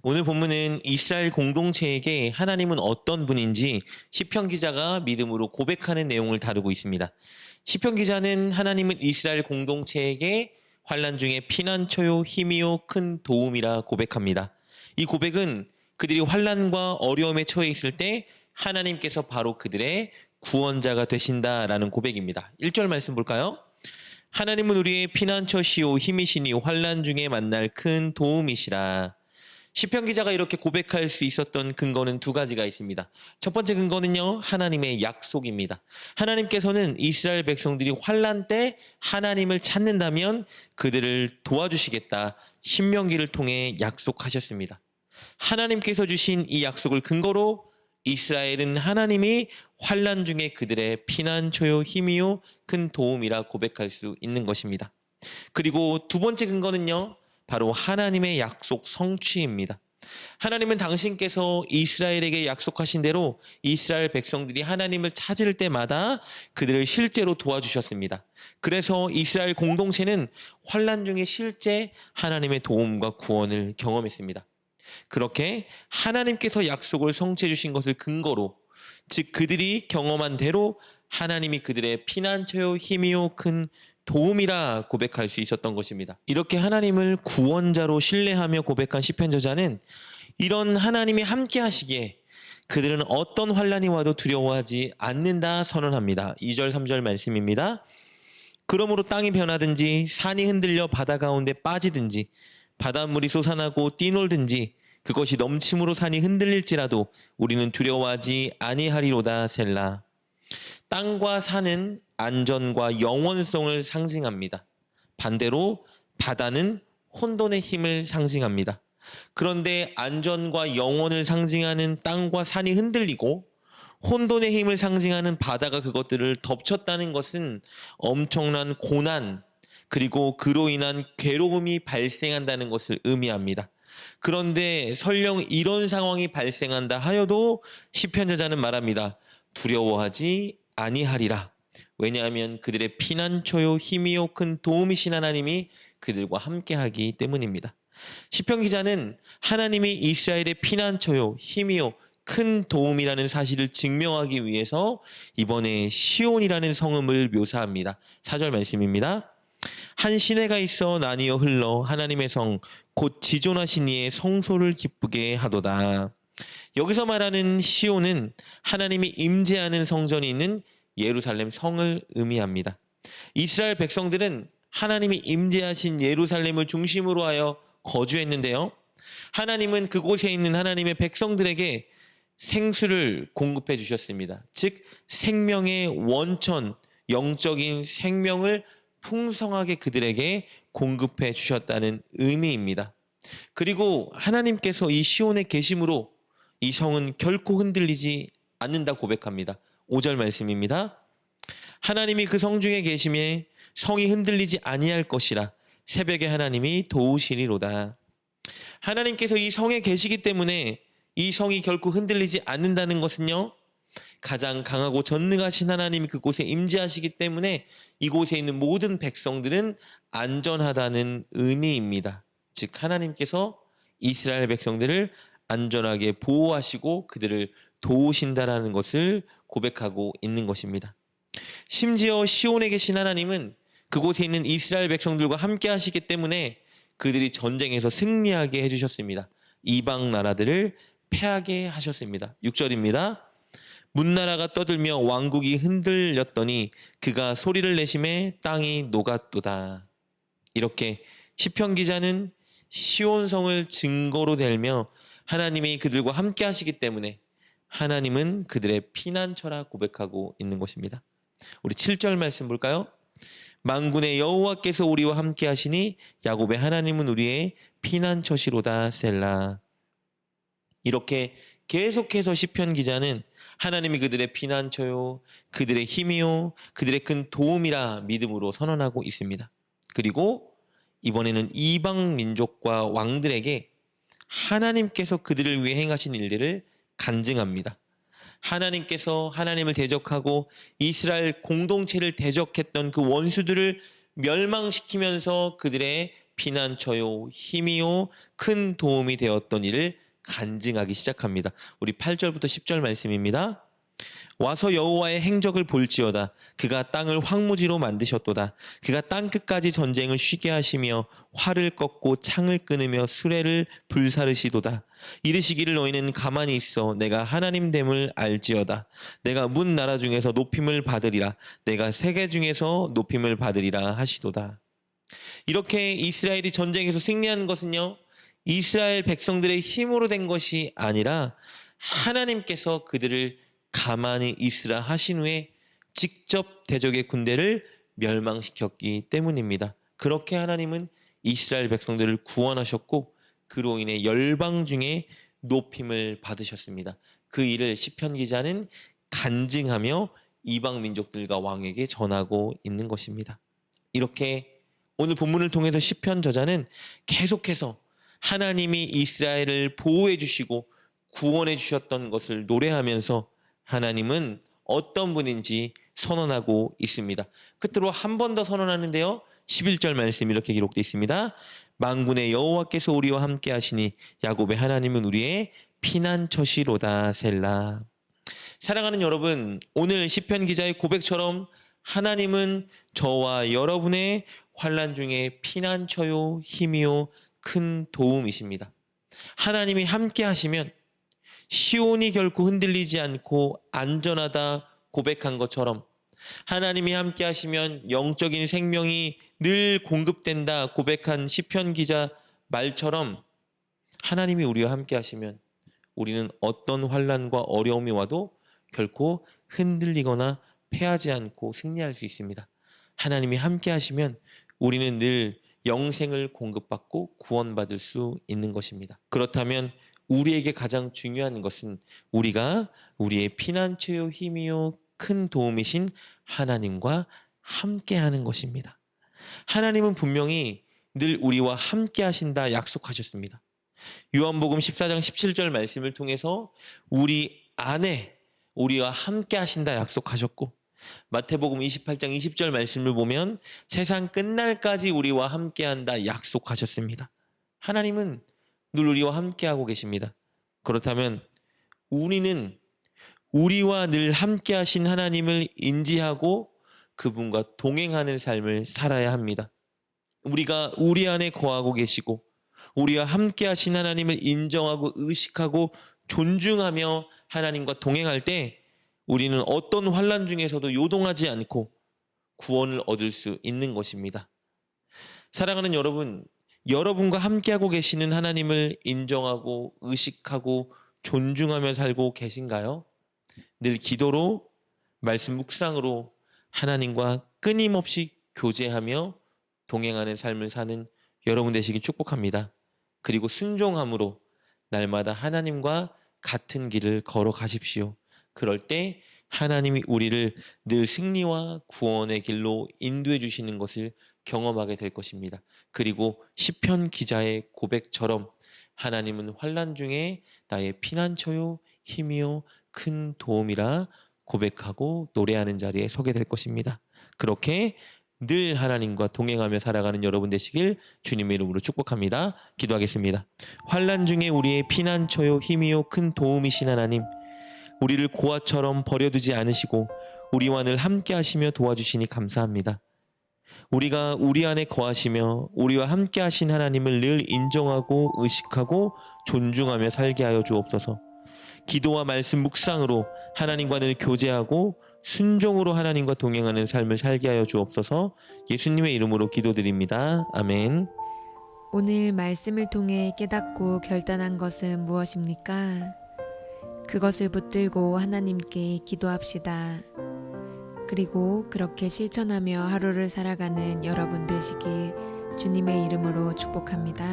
오늘 본문은 이스라엘 공동체에게 하나님은 어떤 분인지 시편 기자가 믿음으로 고백하는 내용을 다루고 있습니다. 시편 기자는 하나님은 이스라엘 공동체에게 환난 중에 피난처요 힘이요 큰 도움이라 고백합니다. 이 고백은 그들이 환난과 어려움에 처해 있을 때 하나님께서 바로 그들의 구원자가 되신다라는 고백입니다. 1절 말씀 볼까요? 하나님은 우리의 피난처시오 힘이시니 환난 중에 만날 큰 도움이시라. 시편 기자가 이렇게 고백할 수 있었던 근거는 두 가지가 있습니다. 첫 번째 근거는요, 하나님의 약속입니다. 하나님께서는 이스라엘 백성들이 환난 때 하나님을 찾는다면 그들을 도와주시겠다. 신명기를 통해 약속하셨습니다. 하나님께서 주신 이 약속을 근거로 이스라엘은 하나님이 환난 중에 그들의 피난처요 힘이요 큰 도움이라 고백할 수 있는 것입니다. 그리고 두 번째 근거는요, 바로 하나님의 약속 성취입니다. 하나님은 당신께서 이스라엘에게 약속하신 대로 이스라엘 백성들이 하나님을 찾을 때마다 그들을 실제로 도와주셨습니다. 그래서 이스라엘 공동체는 환난 중에 실제 하나님의 도움과 구원을 경험했습니다. 그렇게 하나님께서 약속을 성취해 주신 것을 근거로, 즉 그들이 경험한 대로 하나님이 그들의 피난처요 힘이요 큰 도움이라 고백할 수 있었던 것입니다. 이렇게 하나님을 구원자로 신뢰하며 고백한 시편 저자는 이런 하나님이 함께 하시기에 그들은 어떤 환난이 와도 두려워하지 않는다 선언합니다. 2절 3절 말씀입니다. 그러므로 땅이 변하든지 산이 흔들려 바다 가운데 빠지든지 바닷물이 솟아나고 뛰놀든지 그것이 넘침으로 산이 흔들릴지라도 우리는 두려워하지 아니하리로다 셀라. 땅과 산은 안전과 영원성을 상징합니다. 반대로 바다는 혼돈의 힘을 상징합니다. 그런데 안전과 영원을 상징하는 땅과 산이 흔들리고 혼돈의 힘을 상징하는 바다가 그것들을 덮쳤다는 것은 엄청난 고난, 그리고 그로 인한 괴로움이 발생한다는 것을 의미합니다. 그런데 설령 이런 상황이 발생한다 하여도 시편 저자는 말합니다. 두려워하지 아니하리라. 왜냐하면 그들의 피난처요 힘이요 큰 도움이신 하나님이 그들과 함께하기 때문입니다. 시편 기자는 하나님이 이스라엘의 피난처요 힘이요 큰 도움이라는 사실을 증명하기 위해서 이번에 시온이라는 성읍을 묘사합니다. 4절 말씀입니다. 한 시내가 있어 나뉘어 흘러 하나님의 성 곧 지존하신 이의 성소를 기쁘게 하도다. 여기서 말하는 시온은 하나님이 임재하는 성전이 있는 예루살렘 성을 의미합니다. 이스라엘 백성들은 하나님이 임재하신 예루살렘을 중심으로 하여 거주했는데요. 하나님은 그곳에 있는 하나님의 백성들에게 생수를 공급해 주셨습니다. 즉 생명의 원천, 영적인 생명을 풍성하게 그들에게 공급해 주셨다는 의미입니다. 그리고 하나님께서 이 시온에 계심으로 이 성은 결코 흔들리지 않는다 고백합니다. 5절 말씀입니다. 하나님이 그 성 중에 계심에 성이 흔들리지 아니할 것이라 새벽에 하나님이 도우시리로다. 하나님께서 이 성에 계시기 때문에 이 성이 결코 흔들리지 않는다는 것은요, 가장 강하고 전능하신 하나님이 그곳에 임재하시기 때문에 이곳에 있는 모든 백성들은 안전하다는 의미입니다. 즉 하나님께서 이스라엘 백성들을 안전하게 보호하시고 그들을 도우신다라는 것을 고백하고 있는 것입니다. 심지어 시온에 계신 하나님은 그곳에 있는 이스라엘 백성들과 함께 하시기 때문에 그들이 전쟁에서 승리하게 해주셨습니다. 이방 나라들을 패하게 하셨습니다. 6절입니다. 문나라가 떠들며 왕국이 흔들렸더니 그가 소리를 내심에 땅이 녹았도다. 이렇게 시편 기자는 시온성을 증거로 들며 하나님이 그들과 함께 하시기 때문에 하나님은 그들의 피난처라 고백하고 있는 것입니다. 우리 7절 말씀 볼까요? 만군의 여호와께서 우리와 함께 하시니 야곱의 하나님은 우리의 피난처시로다 셀라. 이렇게 계속해서 시편 기자는 하나님이 그들의 피난처요, 그들의 힘이요, 그들의 큰 도움이라 믿음으로 선언하고 있습니다. 그리고 이번에는 이방 민족과 왕들에게 하나님께서 그들을 위해 행하신 일들을 간증합니다. 하나님께서 하나님을 대적하고 이스라엘 공동체를 대적했던 그 원수들을 멸망시키면서 그들의 피난처요 힘이요 큰 도움이 되었던 이를 간증하기 시작합니다. 우리 8절부터 10절 말씀입니다. 와서 여호와의 행적을 볼지어다. 그가 땅을 황무지로 만드셨도다. 그가 땅 끝까지 전쟁을 쉬게 하시며 활을 꺾고 창을 끊으며 수레를 불사르시도다. 이르시기를 너희는 가만히 있어 내가 하나님 됨을 알지어다. 내가 문 나라 중에서 높임을 받으리라. 내가 세계 중에서 높임을 받으리라 하시도다. 이렇게 이스라엘이 전쟁에서 승리한 것은요, 이스라엘 백성들의 힘으로 된 것이 아니라 하나님께서 그들을 가만히 있으라 하신 후에 직접 대적의 군대를 멸망시켰기 때문입니다. 그렇게 하나님은 이스라엘 백성들을 구원하셨고 그로 인해 열방 중에 높임을 받으셨습니다. 그 일을 시편 기자는 간증하며 이방 민족들과 왕에게 전하고 있는 것입니다. 이렇게 오늘 본문을 통해서 시편 저자는 계속해서 하나님이 이스라엘을 보호해 주시고 구원해 주셨던 것을 노래하면서 하나님은 어떤 분인지 선언하고 있습니다. 끝으로 한 번 더 선언하는데요. 11절 말씀 이렇게 기록되어 있습니다. 만군의 여호와께서 우리와 함께 하시니 야곱의 하나님은 우리의 피난처시로다 셀라. 사랑하는 여러분, 오늘 시편 기자의 고백처럼 하나님은 저와 여러분의 환난 중에 피난처요 힘이요 큰 도움이십니다. 하나님이 함께 하시면 시온이 결코 흔들리지 않고 안전하다 고백한 것처럼 하나님이 함께 하시면 영적인 생명이 늘 공급된다 고백한 시편 기자 말처럼 하나님이 우리와 함께 하시면 우리는 어떤 환난과 어려움이 와도 결코 흔들리거나 패하지 않고 승리할 수 있습니다. 하나님이 함께 하시면 우리는 늘 영생을 공급받고 구원받을 수 있는 것입니다. 그렇다면 우리에게 가장 중요한 것은 우리가 우리의 피난처요 힘이요 큰 도움이신 하나님과 함께하는 것입니다. 하나님은 분명히 늘 우리와 함께 하신다 약속하셨습니다. 요한복음 14장 17절 말씀을 통해서 우리 안에 우리와 함께 하신다 약속하셨고 마태복음 28장 20절 말씀을 보면 세상 끝날까지 우리와 함께한다 약속하셨습니다. 하나님은 늘 우리와 함께하고 계십니다. 그렇다면 우리는 우리와 늘 함께하신 하나님을 인지하고 그분과 동행하는 삶을 살아야 합니다. 우리가 우리 안에 거하고 계시고 우리와 함께하신 하나님을 인정하고 의식하고 존중하며 하나님과 동행할 때 우리는 어떤 환난 중에서도 요동하지 않고 구원을 얻을 수 있는 것입니다. 사랑하는 여러분, 여러분과 함께하고 계시는 하나님을 인정하고 의식하고 존중하며 살고 계신가요? 늘 기도로 말씀 묵상으로 하나님과 끊임없이 교제하며 동행하는 삶을 사는 여러분 되시길 축복합니다. 그리고 순종함으로 날마다 하나님과 같은 길을 걸어가십시오. 그럴 때 하나님이 우리를 늘 승리와 구원의 길로 인도해 주시는 것을 경험하게 될 것입니다. 그리고 시편 기자의 고백처럼 하나님은 환난 중에 나의 피난처요 힘이요 큰 도움이라 고백하고 노래하는 자리에 서게 될 것입니다. 그렇게 늘 하나님과 동행하며 살아가는 여러분 되시길 주님의 이름으로 축복합니다. 기도하겠습니다. 환난 중에 우리의 피난처요 힘이요 큰 도움이신 하나님, 우리를 고아처럼 버려두지 않으시고 우리와 늘 함께 하시며 도와주시니 감사합니다. 우리가 우리 안에 거하시며 우리와 함께 하신 하나님을 늘 인정하고 의식하고 존중하며 살게 하여 주옵소서. 기도와 말씀 묵상으로 하나님과 늘 교제하고 순종으로 하나님과 동행하는 삶을 살게 하여 주옵소서. 예수님의 이름으로 기도드립니다. 아멘. 오늘 말씀을 통해 깨닫고 결단한 것은 무엇입니까? 그것을 붙들고 하나님께 기도합시다. 그리고 그렇게 실천하며 하루를 살아가는 여러분 되시길 주님의 이름으로 축복합니다.